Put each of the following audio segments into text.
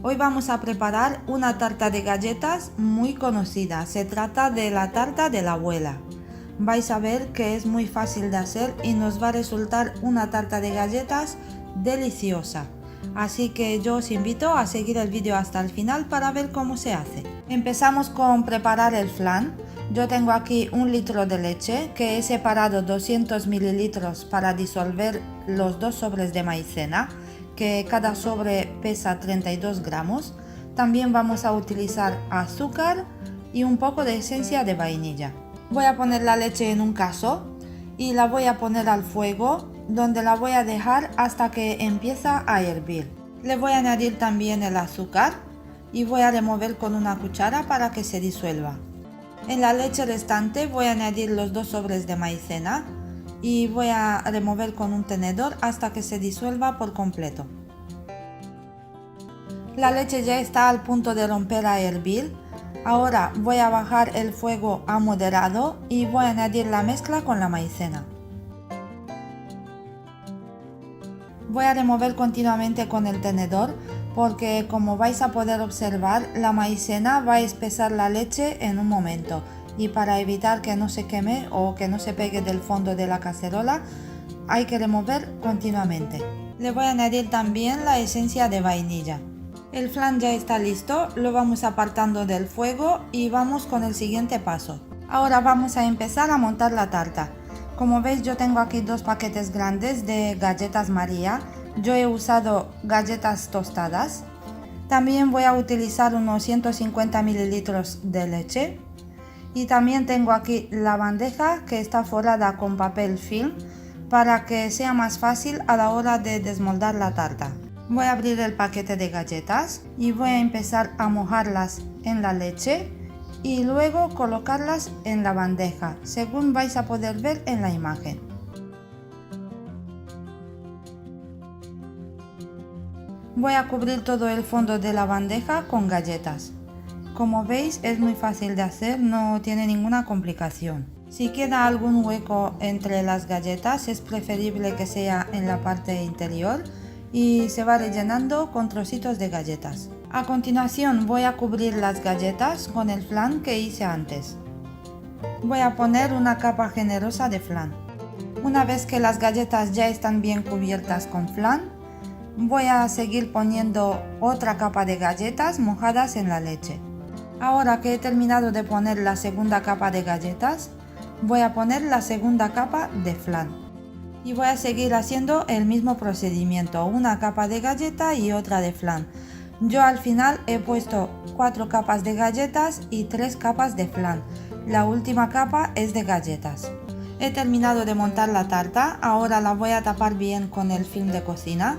Hoy vamos a preparar una tarta de galletas muy conocida. Se trata de la tarta de la abuela. Vais a ver que es muy fácil de hacer y nos va a resultar una tarta de galletas deliciosa. Así que yo os invito a seguir el vídeo hasta el final para ver cómo se hace. Empezamos con preparar el flan. Yo tengo aquí 1 litro de leche que he separado 200 mililitros para disolver los 2 sobres de maicena, que cada sobre pesa 32 gramos. También vamos a utilizar azúcar y un poco de esencia de vainilla. Voy a poner la leche en un cazo y la voy a poner al fuego, donde la voy a dejar hasta que empieza a hervir. Le voy a añadir también el azúcar y voy a remover con una cuchara para que se disuelva. En la leche restante voy a añadir los 2 sobres de maicena y voy a remover con un tenedor hasta que se disuelva por completo. La leche ya está al punto de romper a hervir. Ahora voy a bajar el fuego a moderado y voy a añadir la mezcla con la maicena. Voy a remover continuamente con el tenedor porque, como vais a poder observar, la maicena va a espesar la leche en un momento, y para evitar que no se queme o que no se pegue del fondo de la cacerola hay que remover continuamente. Le voy a añadir también la esencia de vainilla. El flan ya está listo, lo vamos apartando del fuego y vamos con el siguiente paso. Ahora vamos a empezar a montar la tarta. Como veis, yo tengo aquí 2 paquetes grandes de galletas María. Yo he usado galletas tostadas. También voy a utilizar unos 150 mililitros de leche. Y también tengo aquí la bandeja que está forrada con papel film para que sea más fácil a la hora de desmoldar la tarta. Voy a abrir el paquete de galletas y voy a empezar a mojarlas en la leche y luego colocarlas en la bandeja, según vais a poder ver en la imagen. Voy a cubrir todo el fondo de la bandeja con galletas. Como veis, es muy fácil de hacer, no tiene ninguna complicación. Si queda algún hueco entre las galletas, es preferible que sea en la parte interior y se va rellenando con trocitos de galletas. A continuación voy a cubrir las galletas con el flan que hice antes. Voy a poner una capa generosa de flan. Una vez que las galletas ya están bien cubiertas con flan, voy a seguir poniendo otra capa de galletas mojadas en la leche. Ahora que he terminado de poner la segunda capa de galletas, voy a poner la segunda capa de flan. Y voy a seguir haciendo el mismo procedimiento, una capa de galleta y otra de flan. Yo al final he puesto 4 capas de galletas y 3 capas de flan. La última capa es de galletas. He terminado de montar la tarta, ahora la voy a tapar bien con el film de cocina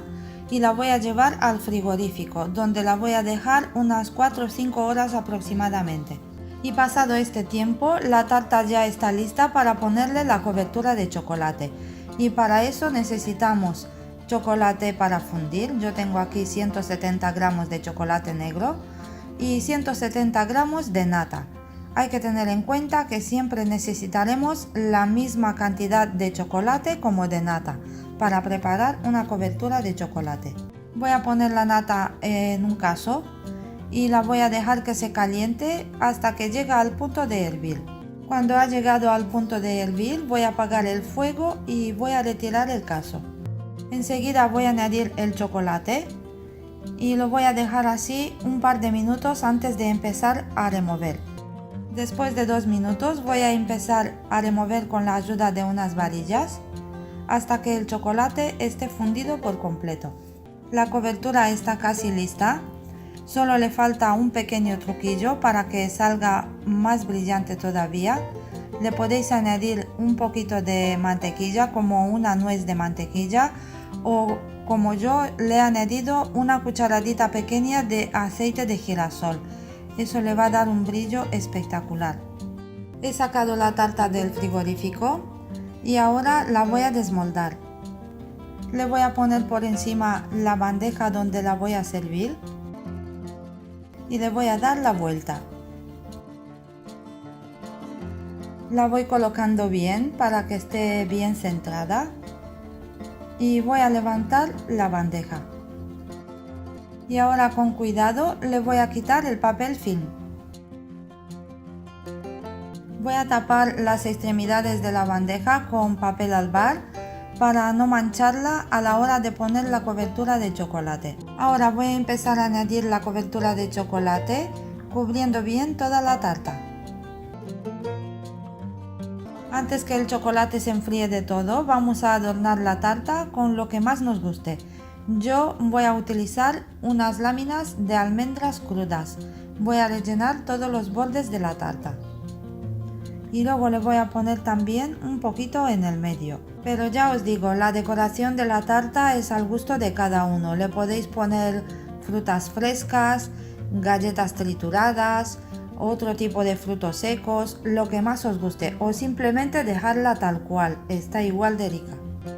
y la voy a llevar al frigorífico, donde la voy a dejar unas 4 o 5 horas aproximadamente. Y pasado este tiempo, la tarta ya está lista para ponerle la cobertura de chocolate. Y para eso necesitamos chocolate para fundir. Yo tengo aquí 170 gramos de chocolate negro y 170 gramos de nata. Hay que tener en cuenta que siempre necesitaremos la misma cantidad de chocolate como de nata para preparar una cobertura de chocolate. Voy a poner la nata en un cazo y la voy a dejar que se caliente hasta que llegue al punto de hervir. Cuando ha llegado al punto de hervir, voy a apagar el fuego y voy a retirar el cazo. Enseguida voy a añadir el chocolate y lo voy a dejar así un par de minutos antes de empezar a remover. Después de 2 minutos voy a empezar a remover con la ayuda de unas varillas hasta que el chocolate esté fundido por completo. La cobertura está casi lista. Solo le falta un pequeño truquillo para que salga más brillante todavía. Le podéis añadir un poquito de mantequilla, como una nuez de mantequilla, o como yo le he añadido una cucharadita pequeña de aceite de girasol. Eso le va a dar un brillo espectacular. He sacado la tarta del frigorífico y ahora la voy a desmoldar. Le voy a poner por encima la bandeja donde la voy a servir y le voy a dar la vuelta. La voy colocando bien para que esté bien centrada y voy a levantar la bandeja. Y ahora con cuidado le voy a quitar el papel film. Voy a tapar las extremidades de la bandeja con papel albar para no mancharla a la hora de poner la cobertura de chocolate. Ahora voy a empezar a añadir la cobertura de chocolate cubriendo bien toda la tarta. Antes que el chocolate se enfríe de todo, vamos a adornar la tarta con lo que más nos guste. Yo voy a utilizar unas láminas de almendras crudas. Voy a rellenar todos los bordes de la tarta. Y luego le voy a poner también un poquito en el medio. Pero ya os digo, la decoración de la tarta es al gusto de cada uno. Le podéis poner frutas frescas, galletas trituradas, otro tipo de frutos secos, lo que más os guste, o simplemente dejarla tal cual, está igual de rica.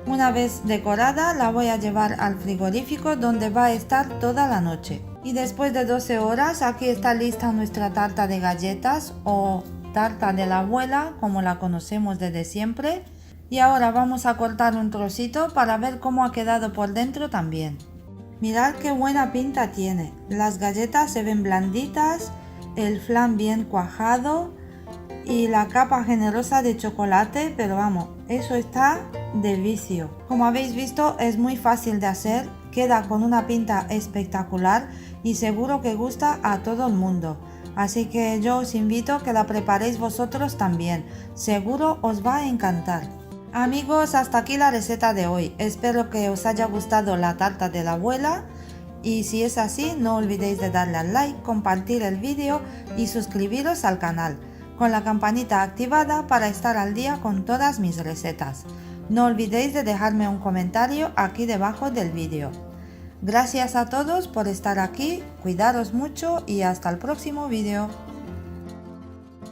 Una vez decorada la voy a llevar al frigorífico donde va a estar toda la noche. Y después de 12 horas aquí está lista nuestra tarta de galletas o tarta de la abuela, como la conocemos desde siempre. Y ahora vamos a cortar un trocito para ver cómo ha quedado por dentro también. Mirad qué buena pinta tiene. Las galletas se ven blanditas, el flan bien cuajado y la capa generosa de chocolate, pero vamos, eso está de vicio. Como habéis visto, es muy fácil de hacer, queda con una pinta espectacular y seguro que gusta a todo el mundo. Así que yo os invito a que la preparéis vosotros también, seguro os va a encantar. Amigos, hasta aquí la receta de hoy. Espero que os haya gustado la tarta de la abuela y si es así, no olvidéis de darle al like, compartir el vídeo y suscribiros al canal, con la campanita activada para estar al día con todas mis recetas. No olvidéis de dejarme un comentario aquí debajo del vídeo. Gracias a todos por estar aquí, cuidaros mucho y hasta el próximo vídeo.